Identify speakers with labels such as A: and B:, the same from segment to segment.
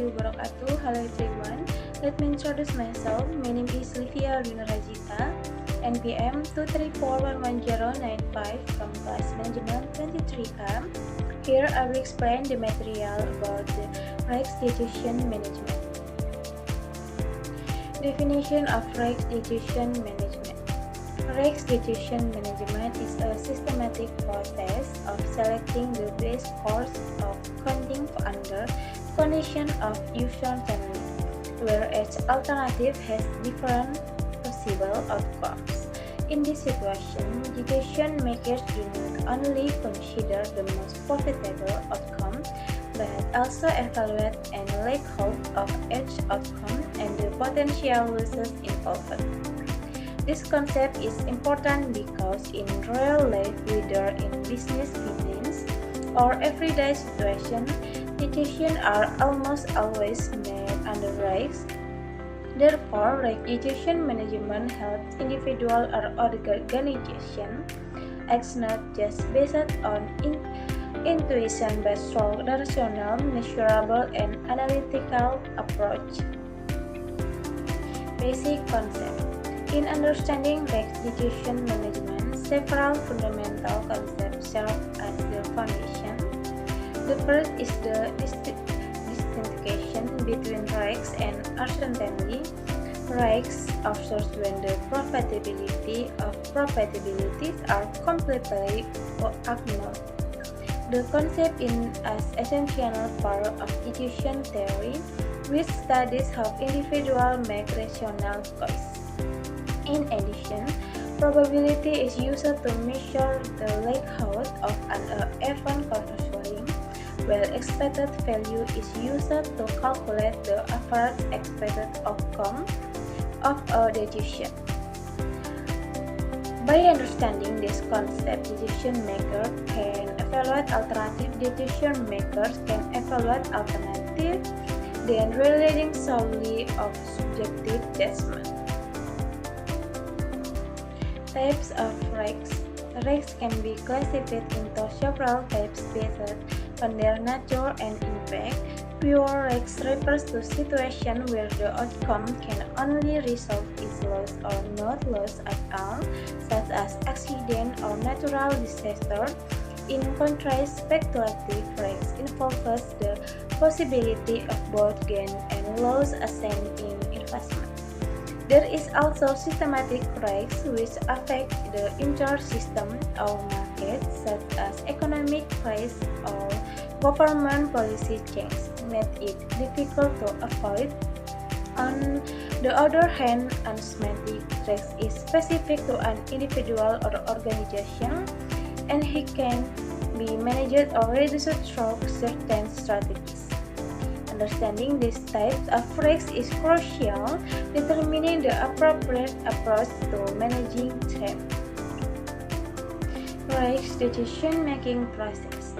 A: wabarakatuh. Hello everyone. Let me introduce myself. My name is Livia Nurhajita, NPM 234111095 from Class Management 23A. Here I will explain the material about the Rezky management. Definition of Rezky management. Rezky management is a systematic process of selecting the best course of accounting under condition of uncertainty, where each alternative has different possible outcomes. In this situation, decision makers do not only consider the most profitable outcome, but also evaluate and likelihood of each outcome and the potential losses involved. This concept is important because in real life, whether in business meetings or everyday situations, decisions are almost always made under risk. Therefore, decision management helps individual or organization act not just based on intuition but through rational, measurable, and analytical approach. Basic concept. In understanding Rezky management, several fundamental concepts serve as the foundation. The first is the distinction between risks and uncertainty. Risks occurs when the probabilities are completely unknown. The concept is an essential part of decision theory, which studies how individuals make rational choices. In addition, probability is used to measure the likelihood of an event occurring, while expected value is used to calculate the average expected outcome of a decision. By understanding this concept, decision makers can evaluate alternative decision makers can evaluate alternative, then relying solely on subjective judgment. Types of risks. Risks can be classified into several types based on their nature and impact. Pure risk refers to situations where the outcome can only result in loss or not loss at all, such as accident or natural disaster. In contrast, speculative risk involves the possibility of both gain and loss as in investment. There is also systematic risks which affect the entire system or market, such as economic crisis or government policy changes, make it difficult to avoid. On the other hand, asymmetric risk is specific to an individual or organization, and it can be managed or reduced through certain strategies. Understanding these types of risks is crucial, determining the appropriate approach to managing them. Risk decision-making process.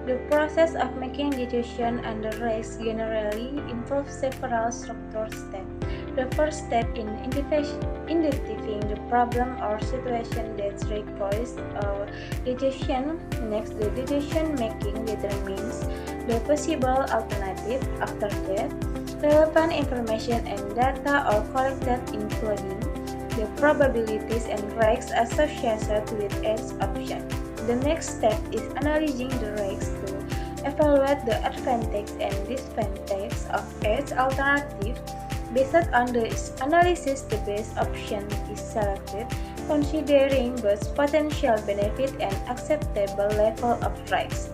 A: The process of making decisions under risk generally involves several structured steps. The first step in identifying the problem or situation that requires a decision. Next, the decision-making determines the possible alternative. After that, relevant information and data are collected, including the probabilities and risks associated with each option. The next step is analyzing the risks to evaluate the advantages and disadvantages of each alternative. Based on the analysis, the best option is selected, considering both potential benefit and acceptable level of risk.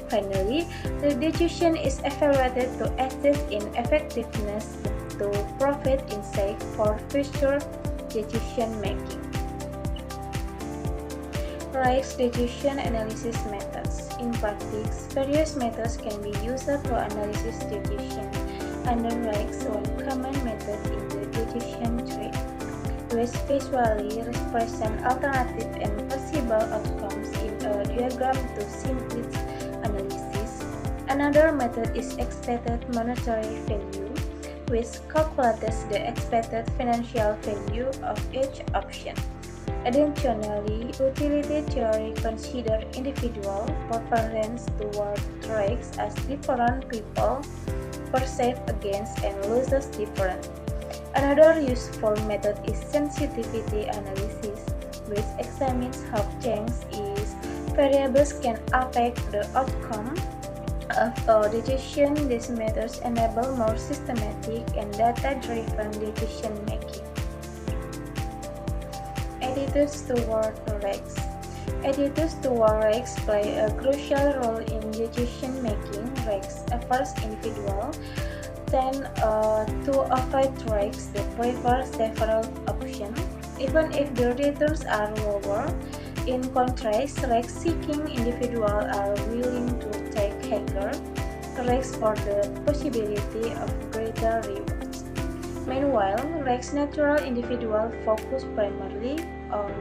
A: Finally, the decision is evaluated to assess in effectiveness to provide insight for future decision making. Risk decision analysis methods. In practice, various methods can be used to analyze decision under risks. One common method is the decision tree, which visually represents alternatives and possible outcomes in a diagram to simplify analysis. Another method is expected monetary value, which calculates the expected financial value of each option. Additionally, utility theory considers individual preference toward risks as different people perceived against and losses differently. Another useful method is sensitivity analysis, which examines how changes in variables can affect the outcome of a decision. These methods enable more systematic and data-driven decision making. Attitudes toward risks. Attitudes toward risks play a crucial role in decision making. Risks first individual tend to avoid risks. They prefer several options, even if the returns are lower. In contrast, risk-seeking individuals are willing to take higher risks for the possibility of greater rewards. Meanwhile, risk-neutral individuals focus primarily on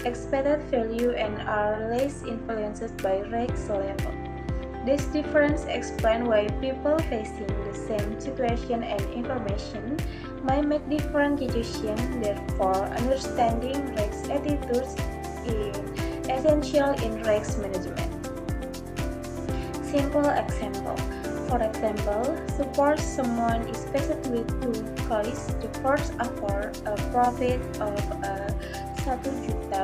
A: expected value and are less influenced by risk level. This difference explains why people facing the same situation and information might make different decisions. Therefore, understanding risk attitudes is essential in risk management. Simple example. For example, suppose someone is faced with two choices. The first offers a profit of Rp1 juta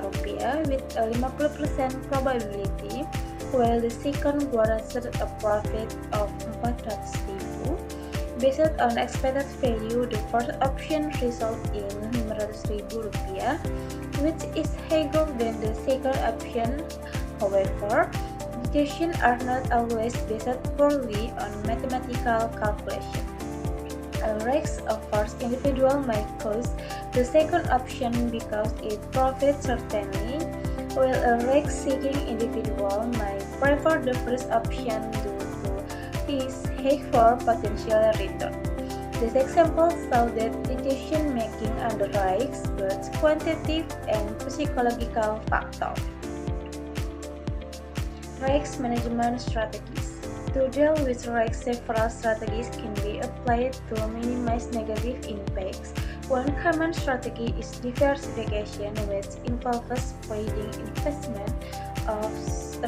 A: with a 50% probability, while the second guaranteed a profit of Rp400.000. Based on expected value, the first option results in Rp500.000, which is higher than the second option. However, decisions are not always based purely on mathematical calculation. A risk of first individual might choose the second option because it profits certainly, while a risk-seeking individual might prefer the first option due to his higher potential return. This example shows that decision making under risks both quantitative and psychological factors. Risk management strategies. To deal with risks, several strategies can be applied to minimize negative impacts. One common strategy is diversification, which involves spreading investment of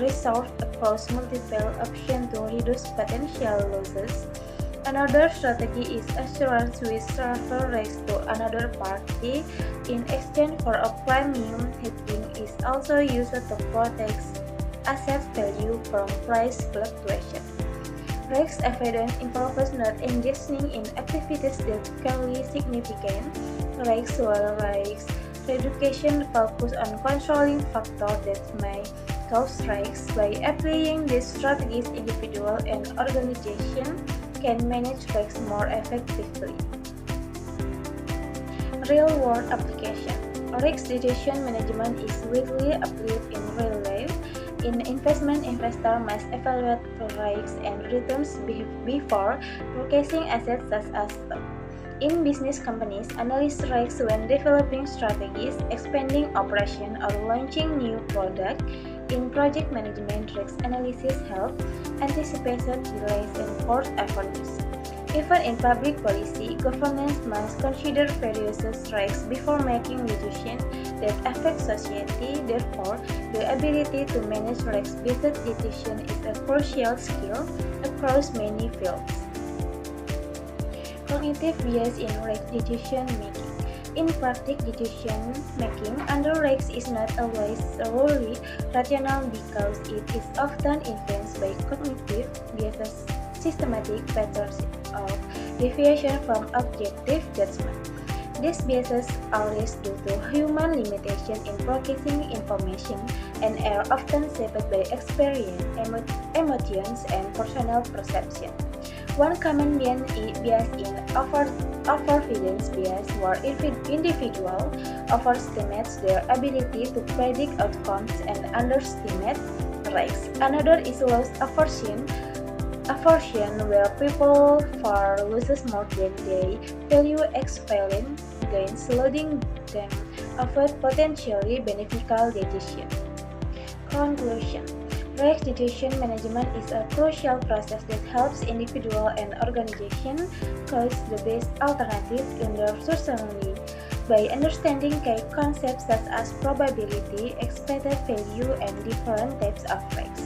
A: resources across multiple options to reduce potential losses. Another strategy is assurance, which transfers risk to another party in exchange for a premium. Hedging is also used to protect asset value from price fluctuation. Risk avoidance involves not engaging in activities that carry significant risks, while risk reduction focuses on controlling factors that may cause risks. By applying these strategies, individuals and organizations can manage risks more effectively. Real-world application. Risk decision management is widely applied in real life. In investment, investors must evaluate risks and returns before purchasing assets such as stock. In business, companies analyze risks when developing strategies, expanding operations, or launching new products. In project management, risk analysis helps anticipate delays and forced avenues. Even in public policy, governments must consider various risks before making decisions that affect society. Therefore, the ability to manage risk-based decisions is a crucial skill across many fields. Cognitive bias in risk decision making. In practice, decision making under risk is not always solely rational because it is often influenced by cognitive biases, systematic patterns of deviation from objective judgment. These biases are due to human limitation in processing information and are often shaped by experience, emotions, and personal perception. One common bias in overconfidence bias, where individuals overestimate their ability to predict outcomes and underestimate risks. Another is loss aversion, where people fear losses more than they value expelling gains, loading them avoid potentially beneficial decisions. Conclusion. Risk decision management is a crucial process that helps individuals and organizations choose the best alternative under uncertainty. By understanding key concepts such as probability, expected value, and different types of risks,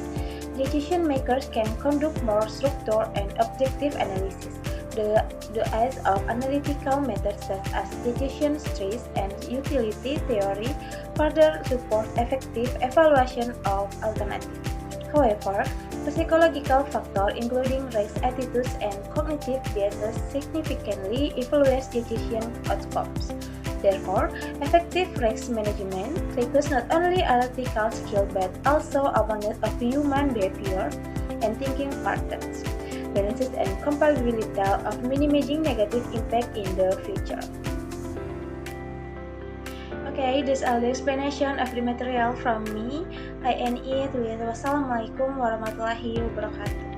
A: decision makers can conduct more structured and objective analysis. The use of analytical methods such as decision trees and utility theory further support effective evaluation of alternatives. However, psychological factors including risk attitudes and cognitive biases significantly influence decision outcomes. Therefore, effective risk management requires not only analytical skill but also awareness of human behavior and thinking patterns, balances and compatibility of minimizing negative impact in the future. Okay, this is all the explanation of the material from me. I end it with wassalamualaikum warahmatullahi wabarakatuh.